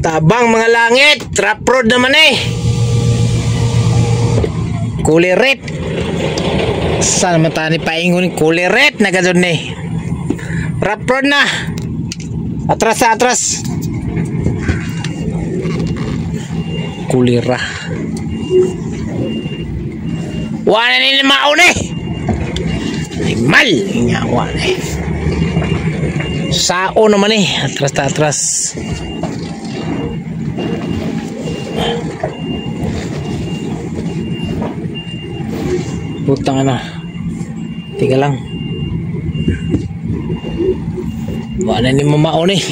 tabang mga langit. Trap road naman eh. Kulirit. Saan naman tayo ni paingon? Kulirit na gano'n eh. Trap road na. Atras. Kulira. Wala ni limaon eh. Mal. Ingawa eh. Sao naman eh. Atras. Putang na. Tiga lang. Wala ni mamaon eh.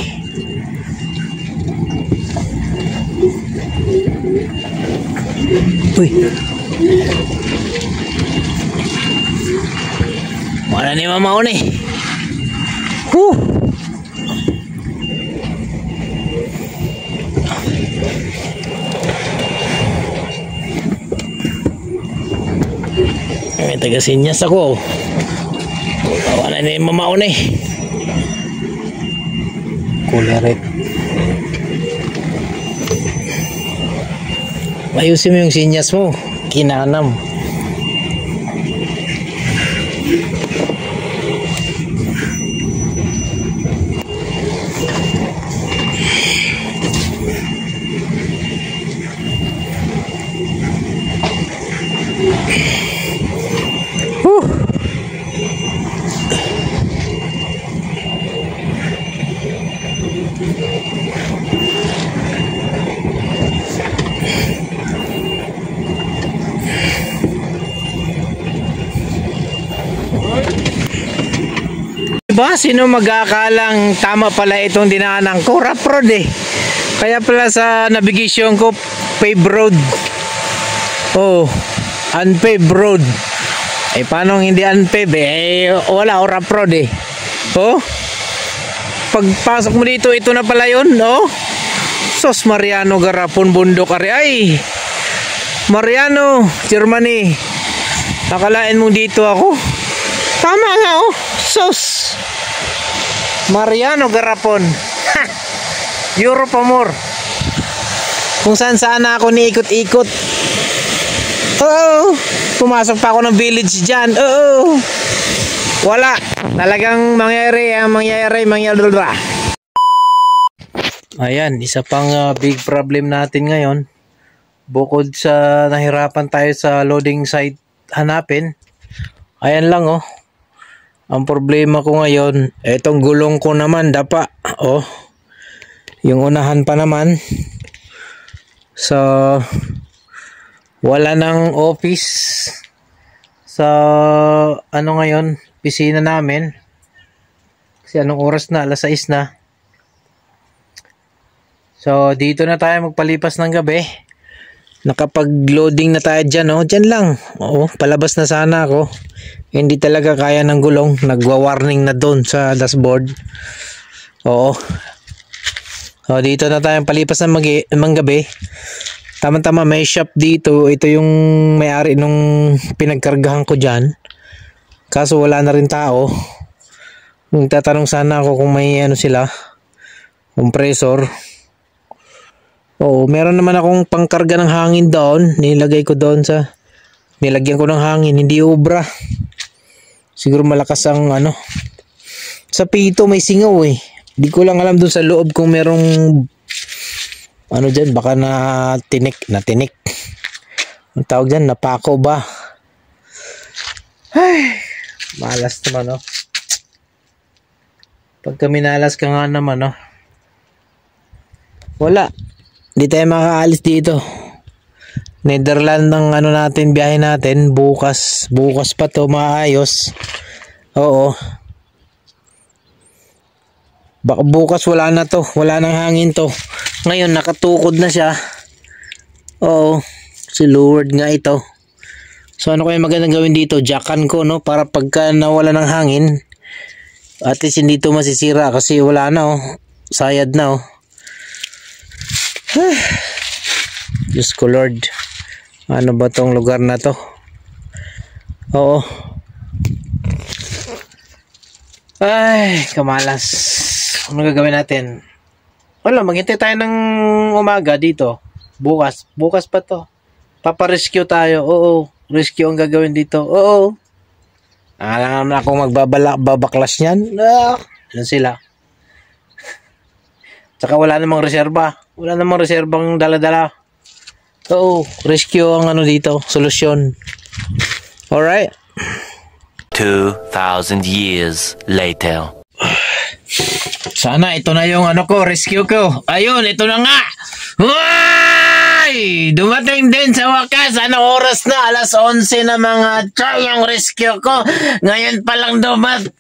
Uy. Wala ni mamaon eh. May taga-sinyas ako. Wala na yung mamaon eh. Kulirit. Ayusin mo yung sinyas mo. Kinanam. Diba? Sino mag-aakalang tama pala itong dinaanan ko? Rough road eh. Kaya pala sa navigation ko, paved road. Oh, unpaved road. Eh, paano hindi unpaved eh? Wala, rough road eh. Oh, pagpasok mo dito, ito na pala yun. Oh, Sos Mariano Garapon Bundok Ari. Ay, Mariano, Germany. Nakalain mo dito ako. Tama nga oh. Sos Mariano Garapon. Ha! Europe Amor. Kung saan ako niikot-ikot. Oo. Pumasok pa ako ng village dyan. Oo. Wala. Talagang mangyayari. Ayan. Isa pang big problem natin ngayon. Bukod sa nahirapan tayo sa loading site hanapin. Ayan lang oh. Ang problema ko ngayon, etong gulong ko naman dapa. Oh. Yung unahan pa naman. So wala nang office sa ano ngayon, pisina namin. Kasi anong oras na? Alas 6 na. So dito na tayo magpalipas ng gabi. Nakapag-loading na tayo dyan, oh. Dyan lang. Oo, palabas na sana ako. Hindi talaga kaya ng gulong. Nagwa-warning na doon sa dashboard. Oo. So, dito na tayo palipas ng gabi. Tama-tama may shop dito. Ito yung may-ari nung pinagkargahan ko dyan. Kaso wala na rin tao. Nagtatanong sana ako kung may ano sila. Compressor. Oo, meron naman akong pangkarga ng hangin doon. Nilagay ko doon sa... Nilagyan ko ng hangin. Hindi obra. Siguro malakas ang ano. Sa pito may singaw eh. Hindi ko lang alam doon sa loob kung merong... Ano dyan? Baka tinik. Ang tawag dyan? Napako ba? Ay, malas naman oh. Pagka minalas ka nga naman oh. Wala. Hindi tayo makaalis dito. Netherlands ng ano natin, biyahe natin. Bukas pa to maayos. Oo. Baka bukas wala na to. Wala nang hangin to. Ngayon nakatukod na siya. Oo. Si Lord nga ito. So ano kaya magandang gawin dito? Jackan ko no. Para pagka nawala ng hangin. At least hindi to masisira. Kasi wala na oh. Sayad na oh. Diyos ko Lord. Ano ba tong lugar na to? Oo. Ay, kamalas. Ano gagawin natin? Wala, maghintay tayo ng umaga dito. Bukas pa to. Paparescue tayo. Oo, rescue ang gagawin dito. Oo. Alam na akong magbabaklas niyan. Yan sila. Tsaka wala namang reserba. Wala namang reserbang dala-dala. Oo, rescue ang ano dito, solusyon. Alright? 2,000 years later. Sana ito na yung ano ko, rescue ko. Ayun, ito na nga. Uy! Dumating din sa wakas. Anong oras na? Alas 11 na mga choy yung rescue ko. Ngayon pa lang dumating.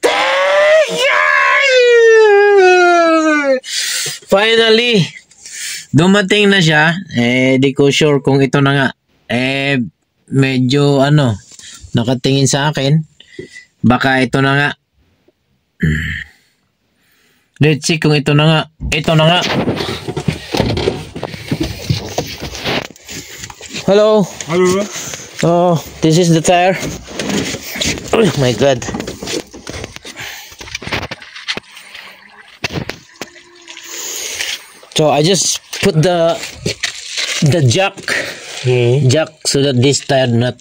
Finally, dumating na siya. Di ko sure kung ito na nga. Medyo nakatingin sa akin. Baka ito na nga. Let's see kung ito na nga. Ito na nga. Hello. Hello. Oh, this is the tire. Oh my God. So I just put the jack so that this tire not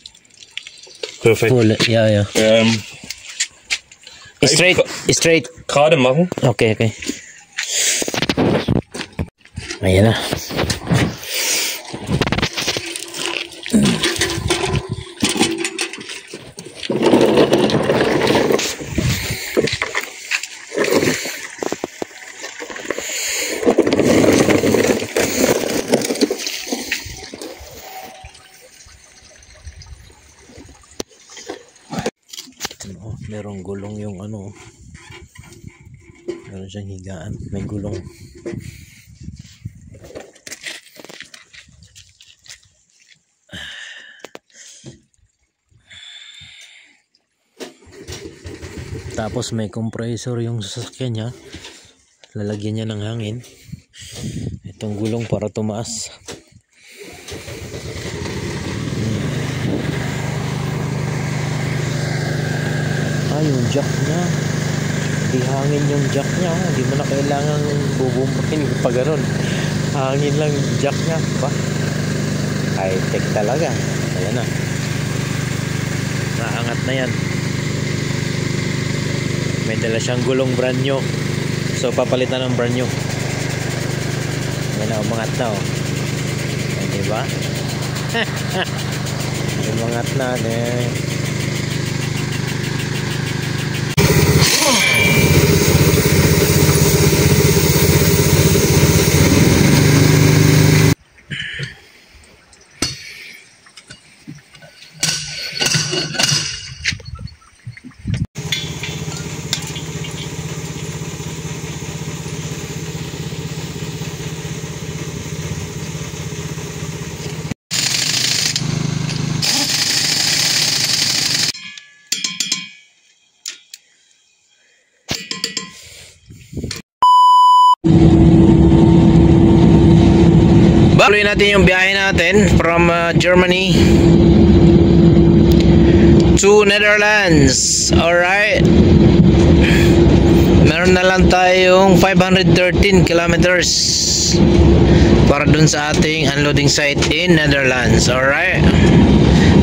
Perfect. full. Yeah. Straight. Gerade machen. Okay. Ayan na. Merong gulong yung meron siyang higaan, may gulong. Tapos may compressor yung sasakyan niya, lalagyan niya ng hangin itong gulong para tumaas. Yung jack niya, di hangin yung jack niya, hindi mo na kailangan bubumpakin pa ganun, hangin lang jack niya ba, high tech talaga. Ayan na, naangat na yan, may dala siyang gulong brand new, so papalitan ng brand new. Ayan na, umangat na diba? Umangat na Tuloy natin yung biyahe natin from Germany to Netherlands. Alright, meron na lang tayong 513 kilometers para dun sa ating unloading site in Netherlands. Alright,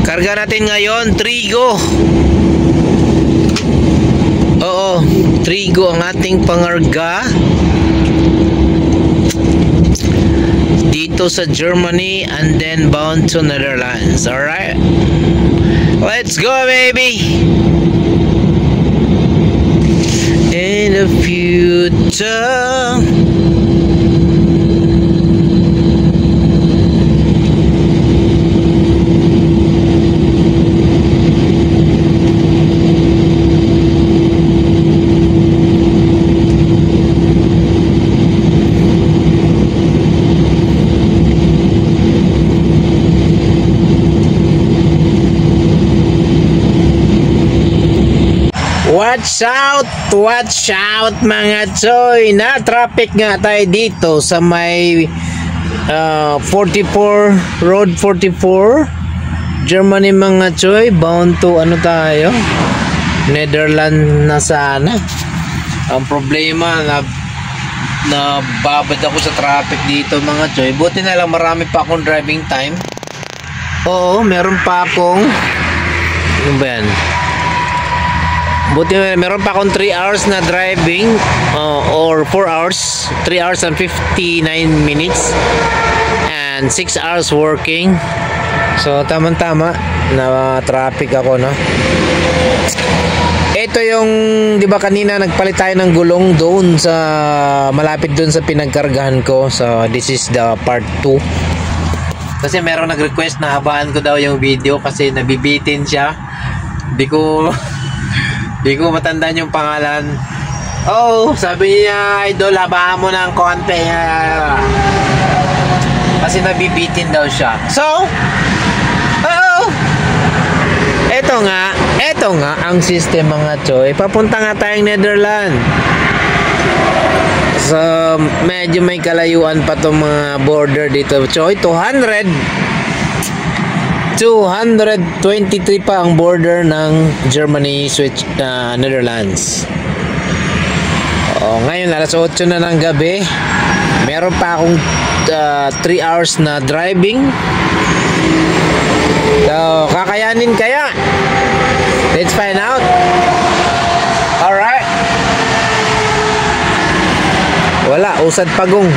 karga natin ngayon trigo. Oo, trigo ang ating pangarga dito sa Germany and then bound to Netherlands. Alright, let's go baby. In the future, watch out mga choy, na traffic nga tayo dito sa may 44 road 44 Germany mga choy, bound to tayo Netherlands na sana. Ang problema na Nababad ako sa traffic dito mga choy. Buti na lang marami pa akong driving time. Oo, meron pa akong ano ba yan? Buti meron pa akong 3 hours na driving or 4 hours, 3 hours and 59 minutes and 6 hours working. So tamang-tama na traffic ako, no. Ito yung, di ba kanina nagpalit tayo ng gulong doon sa malapit doon sa pinagkargahan ko. So this is the part 2. Kasi meron nag-request na habaan ko daw yung video kasi nabibitin siya. Di ko matandaan yung pangalan. Oh, sabi niya, idol, habaan mo ng konti. Kasi nabibitin daw siya. So, Eto nga ang system mga choy. Papunta nga tayong Netherlands. So, medyo may kalayuan pa tong mga border dito, choy. 223 pa ang border ng Germany, Netherlands. Ngayon alas 8 na ng gabi. Meron pa akong 3 hours na driving. So, kakayanin kaya? Let's find out. Alright. Wala, usad pagong.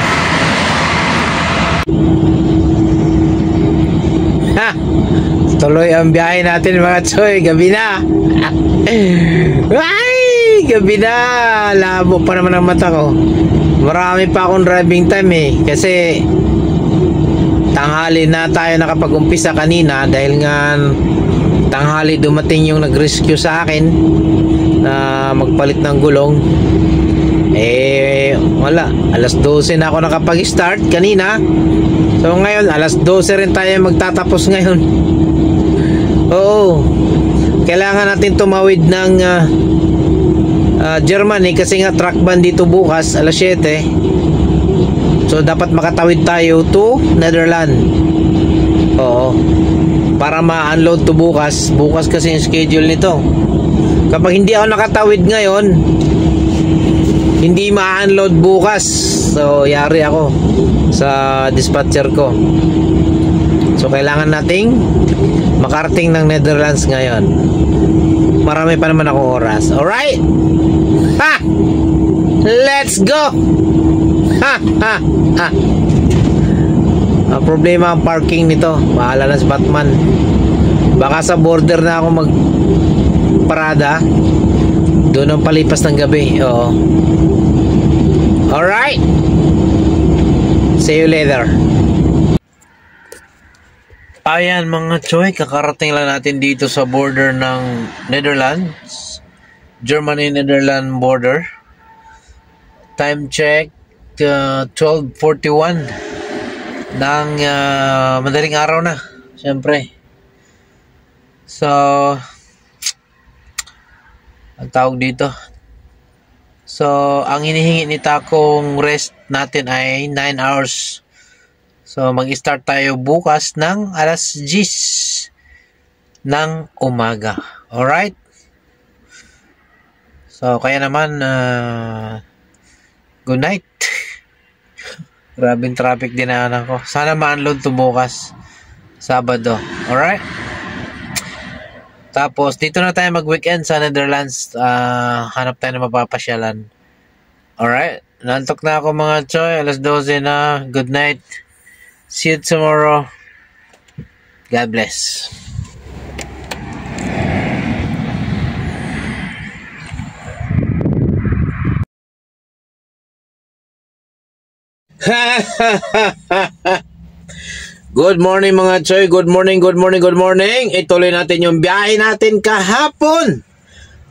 Ha! Tuloy ang biyahe natin mga choy. Gabi na. Ay! Gabi na. Labo pa naman ang mata ko. Marami pa akong driving time kasi tanghali na tayo nakapag-umpisa kanina dahil nga tanghali dumating yung nag-rescue sa akin na magpalit ng gulong. Wala, alas 12 na ako nakapag-start kanina. So ngayon alas 12 rin tayo magtatapos ngayon. Oo, kailangan natin tumawid ng Germany kasi nga truck ban dito bukas alas 7. So dapat makatawid tayo to Netherlands. Oo. Para ma-unload to bukas. Bukas kasi yung schedule nito. Kapag hindi ako nakatawid ngayon, hindi ma-unload bukas. So yari ako sa dispatcher ko. So kailangan nating makarating ng Netherlands ngayon. Marami pa naman akong oras. Alright? Ha! Let's go! Ha! Ha! Ha! Ang problema ang parking nito. Bahala na si Batman. Baka sa border na ako magparada. Doon ang palipas ng gabi. Oo. Alright. See you later. Ayan mga choy. Kakarating lang natin dito sa border ng Netherlands. Germany-Netherlands border. Time check. 12:41 ng madaling araw na, syempre. So ang tawag dito, so ang hinihingi ni takong rest natin ay 9 hours. So mag-start tayo bukas ng alas 10 ng umaga. Alright, so kaya naman good night. Grabing traffic dinaanan ko. Sana ma-unload to bukas Sabado. Alright? Tapos dito na tayo mag-weekend sa Netherlands. Hanap tayo na mapapasyalan. Alright? Nantok na ako mga choy. Alas 12 na. Good night. See you tomorrow. God bless. Good morning mga choy. Good morning, good morning, good morning. Ituloy natin yung biyahe natin kahapon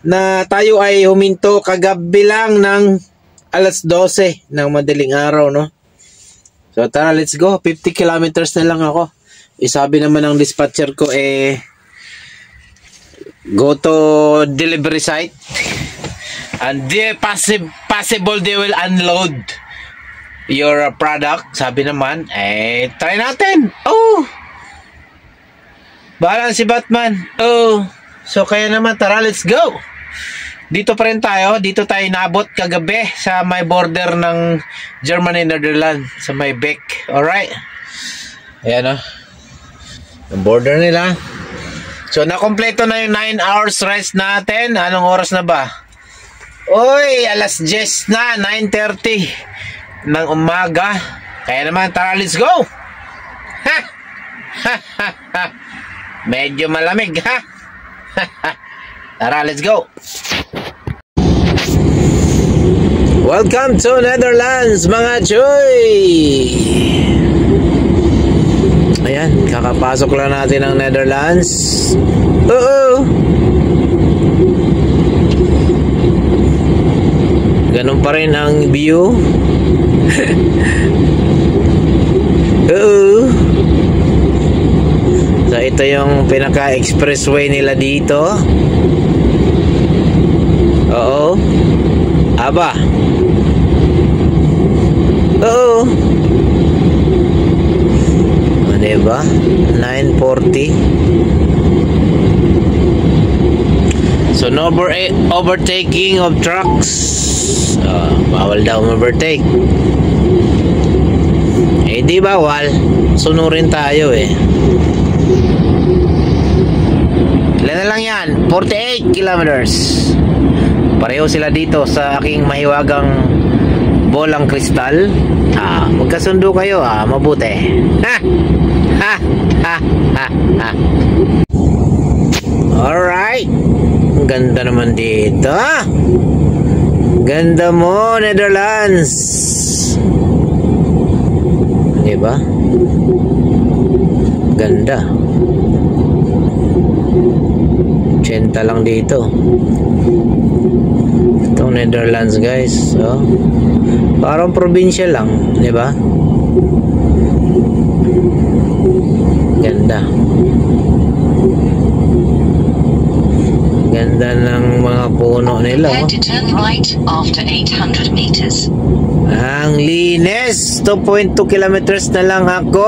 na tayo ay huminto kagabi lang ng alas 12 ng madaling araw, no? So tara, let's go. 50 kilometers na lang ako. Isabi naman ng dispatcher ko go to delivery site and possible they will unload your product. Sabi naman, try natin. Oh, bahala si Batman. Oh, so kaya naman, tara, let's go. dito pa rin tayo. Dito tayo naabot kagabi sa may border ng Germany, Netherlands. Sa may Beck. Alright. Ayan o. Yung border nila. So, nakompleto na yung 9 hours rest natin. Anong oras na ba? Uy, alas 10 na. 9:30 ng umaga. Kaya naman, tara, let's go! Ha! Ha! Ha! Ha! Medyo malamig, ha? Ha! Ha! Tara, let's go! Welcome to Netherlands, mga choy! Ayan, kakapasok lang natin ng Netherlands. Oo! Ganun pa rin ang view. Oo! So, ito yung pinaka-expressway nila dito. Oo. Aba. Oo. O, diba? 9:40. So, no overtaking of trucks. Bawal daw overtake. Eh, di bawal. Sunurin tayo eh. Ilan na lang yan? 48 kilometers. Pareho sila dito sa aking mahiwagang bolang kristal. Magkasundo kayo, mabuti. Ha! Ha! Ha! Ha! Ha! Alright. Ang ganda naman dito. Ganda mo, Netherlands. Diba? Ganda. 80 lang dito. Itong Netherlands, guys. So, parang probinsya lang, di ba? Ganda. Ganda ng mga puno nila. Prepare to turn right after 800 meters. Ang linis. 2.2 kilometers na lang ako.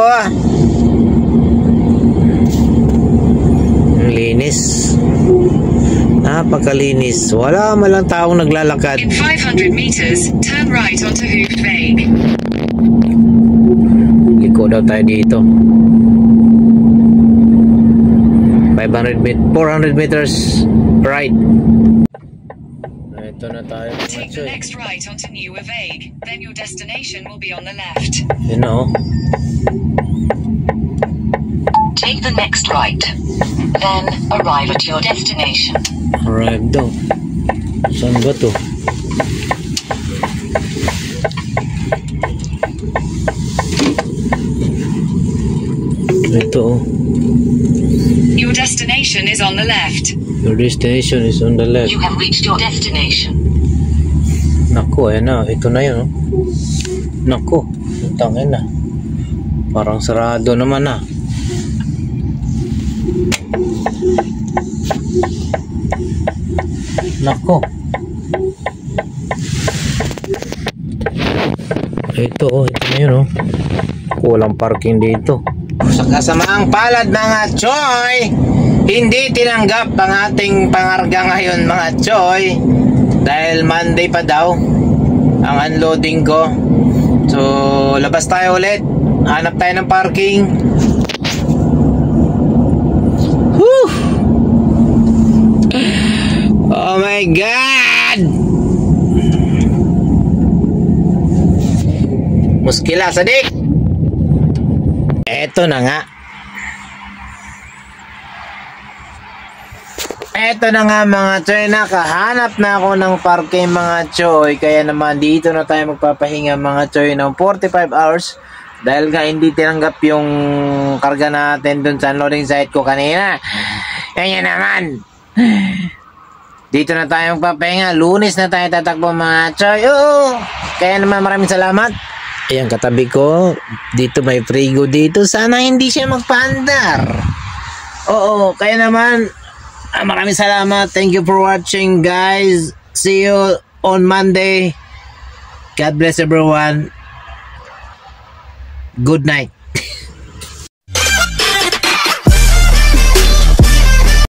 Ang linis. Napakalinis. Wala malang taong naglalakad. In 500 meters, turn right onto Hoofdweg. Liko daw tayo dito. 400 meters right. Ito na tayo. Take the next right onto Nieuweweeg. Then your destination will be on the left. You know. Take the next right. Then arrive at your destination. Arrive daw. Saan ba to? Ito. Your destination is on the left. Your destination is on the left. You have reached your destination. Naku, ayan na. Ito na yun. Oh. Naku. Tangin na. Parang sarado naman na. Naku. Ito, oh. Ito na yun, oh. Walang parking dito. Sa kasamaang palad, mga choy, hindi tinanggap ang ating pangarga ngayon, mga choy, dahil Monday pa daw ang unloading ko. So, labas tayo ulit. Hanap tayo ng parking. Whew! Oh my God! Muskila, Sadik! Eto na nga. Eto na nga, mga choy. Nakahanap na ako ng parking, mga choy. Kaya naman dito na tayo magpapahinga, mga choy, ng 45 hours. Dahil nga hindi tinanggap yung karga natin dun sa unloading site ko kanina. Kaya naman dito na tayo magpapahinga. Lunes na tayo tatakbo, mga choy. Oo. Kaya naman maraming salamat. Ayan, katabi ko. Dito may frigo dito. Sana hindi siya magpaandar. Oo, kaya naman maraming salamat. Thank you for watching, guys. See you on Monday. God bless everyone. Good night.